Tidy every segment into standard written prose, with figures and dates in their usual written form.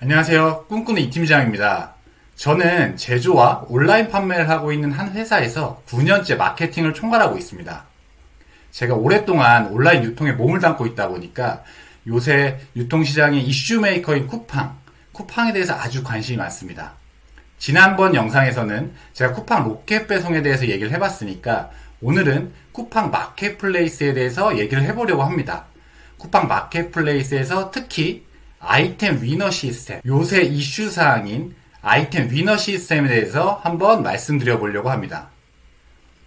안녕하세요. 꿈꾸는 이팀장입니다. 저는 제조와 온라인 판매를 하고 있는 한 회사에서 9년째 마케팅을 총괄하고 있습니다. 제가 오랫동안 온라인 유통에 몸을 담고 있다 보니까 요새 유통시장의 이슈 메이커인 쿠팡에 대해서 아주 관심이 많습니다. 지난번 영상에서는 제가 쿠팡 로켓 배송에 대해서 얘기를 해봤으니까 오늘은 쿠팡 마켓플레이스에 대해서 얘기를 해보려고 합니다. 쿠팡 마켓플레이스에서 특히 아이템 위너 시스템, 요새 이슈 사항인 아이템 위너 시스템에 대해서 한번 말씀드려 보려고 합니다.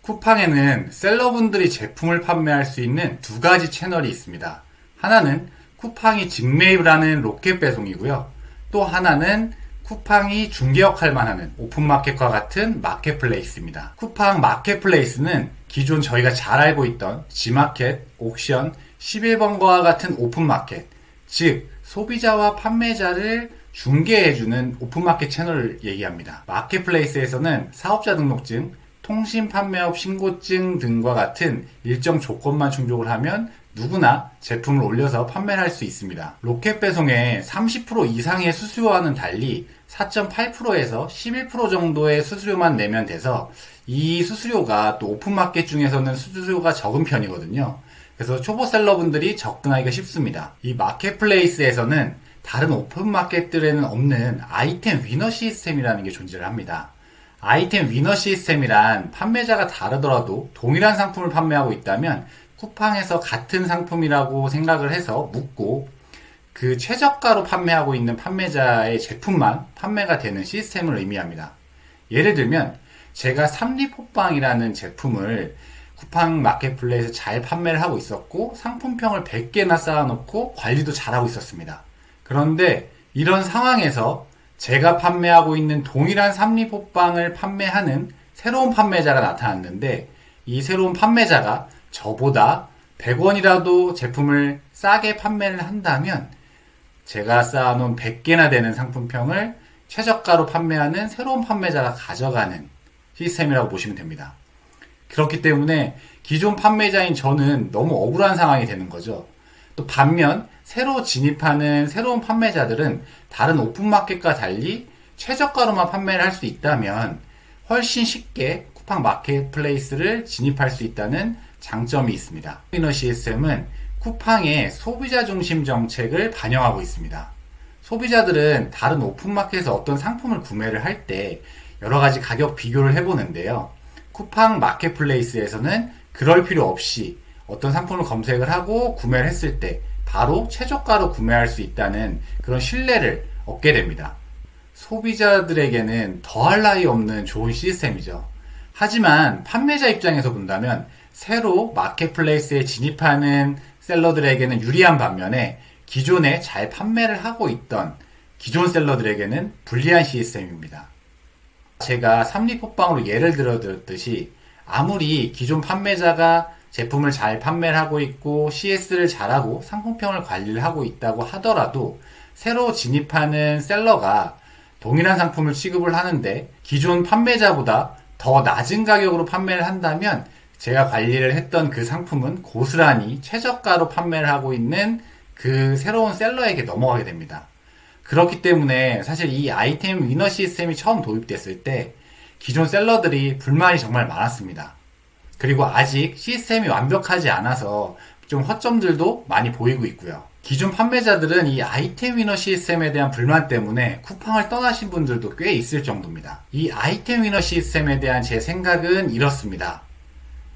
쿠팡에는 셀러분들이 제품을 판매할 수 있는 두 가지 채널이 있습니다. 하나는 쿠팡이 직매입을 하는 로켓 배송이고요. 또 하나는 쿠팡이 중개 역할만 하는 오픈마켓과 같은 마켓플레이스입니다. 쿠팡 마켓플레이스는 기존 저희가 잘 알고 있던 G마켓, 옥션, 11번가와 같은 오픈마켓, 즉 소비자와 판매자를 중개해주는 오픈마켓 채널을 얘기합니다. 마켓플레이스에서는 사업자 등록증, 통신 판매업 신고증 등과 같은 일정 조건만 충족을 하면 누구나 제품을 올려서 판매를 할 수 있습니다. 로켓 배송의 30% 이상의 수수료와는 달리 4.8%에서 11% 정도의 수수료만 내면 돼서 이 수수료가 또 오픈마켓 중에서는 수수료가 적은 편이거든요. 그래서 초보 셀러분들이 접근하기가 쉽습니다. 이 마켓플레이스에서는 다른 오픈마켓들에는 없는 아이템 위너 시스템이라는 게 존재를 합니다. 아이템 위너 시스템이란 판매자가 다르더라도 동일한 상품을 판매하고 있다면 쿠팡에서 같은 상품이라고 생각을 해서 묻고 그 최저가로 판매하고 있는 판매자의 제품만 판매가 되는 시스템을 의미합니다. 예를 들면 제가 삼립호빵이라는 제품을 쿠팡 마켓플레이스에서 잘 판매를 하고 있었고 상품평을 100개나 쌓아놓고 관리도 잘하고 있었습니다. 그런데 이런 상황에서 제가 판매하고 있는 동일한 삼립호빵을 판매하는 새로운 판매자가 나타났는데 이 새로운 판매자가 저보다 100원이라도 제품을 싸게 판매를 한다면 제가 쌓아놓은 100개나 되는 상품평을 최저가로 판매하는 새로운 판매자가 가져가는 시스템이라고 보시면 됩니다. 그렇기 때문에 기존 판매자인 저는 너무 억울한 상황이 되는 거죠. 또 반면 새로 진입하는 새로운 판매자들은 다른 오픈마켓과 달리 최저가로만 판매를 할 수 있다면 훨씬 쉽게 쿠팡 마켓플레이스를 진입할 수 있다는 장점이 있습니다. 위너 시스템은 쿠팡의 소비자 중심 정책을 반영하고 있습니다. 소비자들은 다른 오픈마켓에서 어떤 상품을 구매를 할 때 여러 가지 가격 비교를 해보는데요. 쿠팡 마켓플레이스에서는 그럴 필요 없이 어떤 상품을 검색을 하고 구매를 했을 때 바로 최저가로 구매할 수 있다는 그런 신뢰를 얻게 됩니다. 소비자들에게는 더할 나위 없는 좋은 시스템이죠. 하지만 판매자 입장에서 본다면 새로 마켓플레이스에 진입하는 셀러들에게는 유리한 반면에 기존에 잘 판매를 하고 있던 기존 셀러들에게는 불리한 시스템입니다. 제가 삼립호빵으로 예를 들어 드렸듯이 아무리 기존 판매자가 제품을 잘 판매를 하고 있고 CS를 잘하고 상품평을 관리를 하고 있다고 하더라도 새로 진입하는 셀러가 동일한 상품을 취급을 하는데 기존 판매자보다 더 낮은 가격으로 판매를 한다면 제가 관리를 했던 그 상품은 고스란히 최저가로 판매를 하고 있는 그 새로운 셀러에게 넘어가게 됩니다. 그렇기 때문에 사실 이 아이템 위너 시스템이 처음 도입됐을 때 기존 셀러들이 불만이 정말 많았습니다. 그리고 아직 시스템이 완벽하지 않아서 좀 허점들도 많이 보이고 있고요. 기존 판매자들은 이 아이템 위너 시스템에 대한 불만 때문에 쿠팡을 떠나신 분들도 꽤 있을 정도입니다. 이 아이템 위너 시스템에 대한 제 생각은 이렇습니다.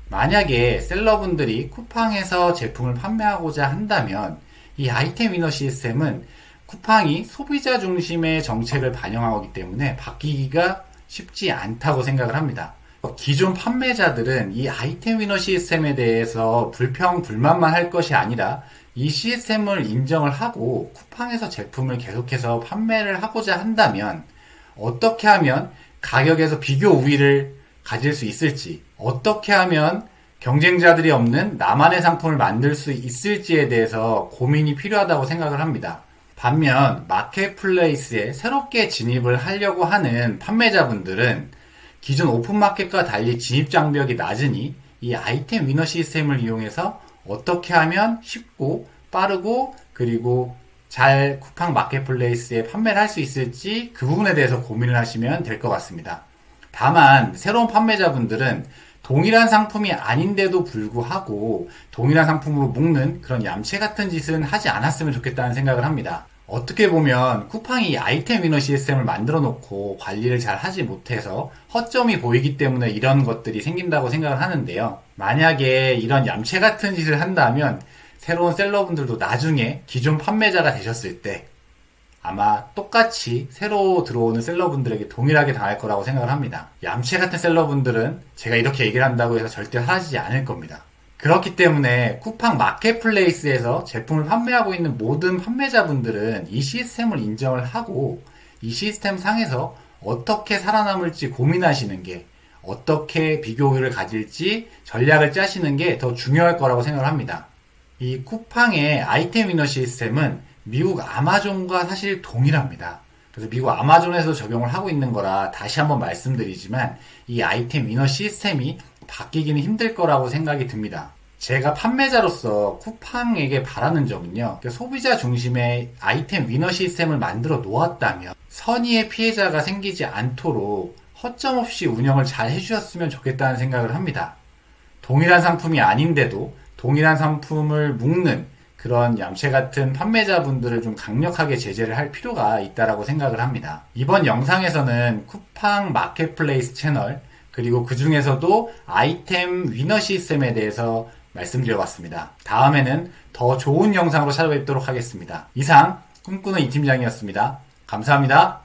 만약에 셀러분들이 쿠팡에서 제품을 판매하고자 한다면 이 아이템 위너 시스템은 쿠팡이 소비자 중심의 정책을 반영하기 때문에 바뀌기가 쉽지 않다고 생각을 합니다. 기존 판매자들은 이 아이템 위너 시스템에 대해서 불만만 할 것이 아니라 이 시스템을 인정을 하고 쿠팡에서 제품을 계속해서 판매를 하고자 한다면 어떻게 하면 가격에서 비교 우위를 가질 수 있을지, 어떻게 하면 경쟁자들이 없는 나만의 상품을 만들 수 있을지에 대해서 고민이 필요하다고 생각을 합니다. 반면 마켓플레이스에 새롭게 진입을 하려고 하는 판매자분들은 기존 오픈마켓과 달리 진입 장벽이 낮으니 이 아이템 위너 시스템을 이용해서 어떻게 하면 쉽고 빠르고 그리고 잘 쿠팡 마켓플레이스에 판매를 할 수 있을지 그 부분에 대해서 고민을 하시면 될 것 같습니다. 다만 새로운 판매자분들은 동일한 상품이 아닌데도 불구하고 동일한 상품으로 묶는 그런 얌체 같은 짓은 하지 않았으면 좋겠다는 생각을 합니다. 어떻게 보면 쿠팡이 아이템 위너 시스템을 만들어 놓고 관리를 잘 하지 못해서 허점이 보이기 때문에 이런 것들이 생긴다고 생각을 하는데요. 만약에 이런 얌체 같은 짓을 한다면 새로운 셀러분들도 나중에 기존 판매자가 되셨을 때 아마 똑같이 새로 들어오는 셀러분들에게 동일하게 당할 거라고 생각을 합니다. 얌체 같은 셀러분들은 제가 이렇게 얘기를 한다고 해서 절대 사라지지 않을 겁니다. 그렇기 때문에 쿠팡 마켓플레이스에서 제품을 판매하고 있는 모든 판매자분들은 이 시스템을 인정을 하고 이 시스템 상에서 어떻게 살아남을지 고민하시는 게, 어떻게 비교율을 가질지 전략을 짜시는 게 더 중요할 거라고 생각을 합니다. 이 쿠팡의 아이템 위너 시스템은 미국 아마존과 사실 동일합니다. 그래서 미국 아마존에서 적용을 하고 있는 거라 다시 한번 말씀드리지만 이 아이템 위너 시스템이 바뀌기는 힘들 거라고 생각이 듭니다. 제가 판매자로서 쿠팡에게 바라는 점은요, 소비자 중심의 아이템 위너 시스템을 만들어 놓았다면 선의의 피해자가 생기지 않도록 허점 없이 운영을 잘 해주셨으면 좋겠다는 생각을 합니다. 동일한 상품이 아닌데도 동일한 상품을 묶는 그런 얌체 같은 판매자분들을 좀 강력하게 제재를 할 필요가 있다라고 생각을 합니다. 이번 영상에서는 쿠팡 마켓플레이스 채널, 그리고 그 중에서도 아이템 위너 시스템에 대해서 말씀드려봤습니다. 다음에는 더 좋은 영상으로 찾아뵙도록 하겠습니다. 이상 꿈꾸는 이 팀장이었습니다. 감사합니다.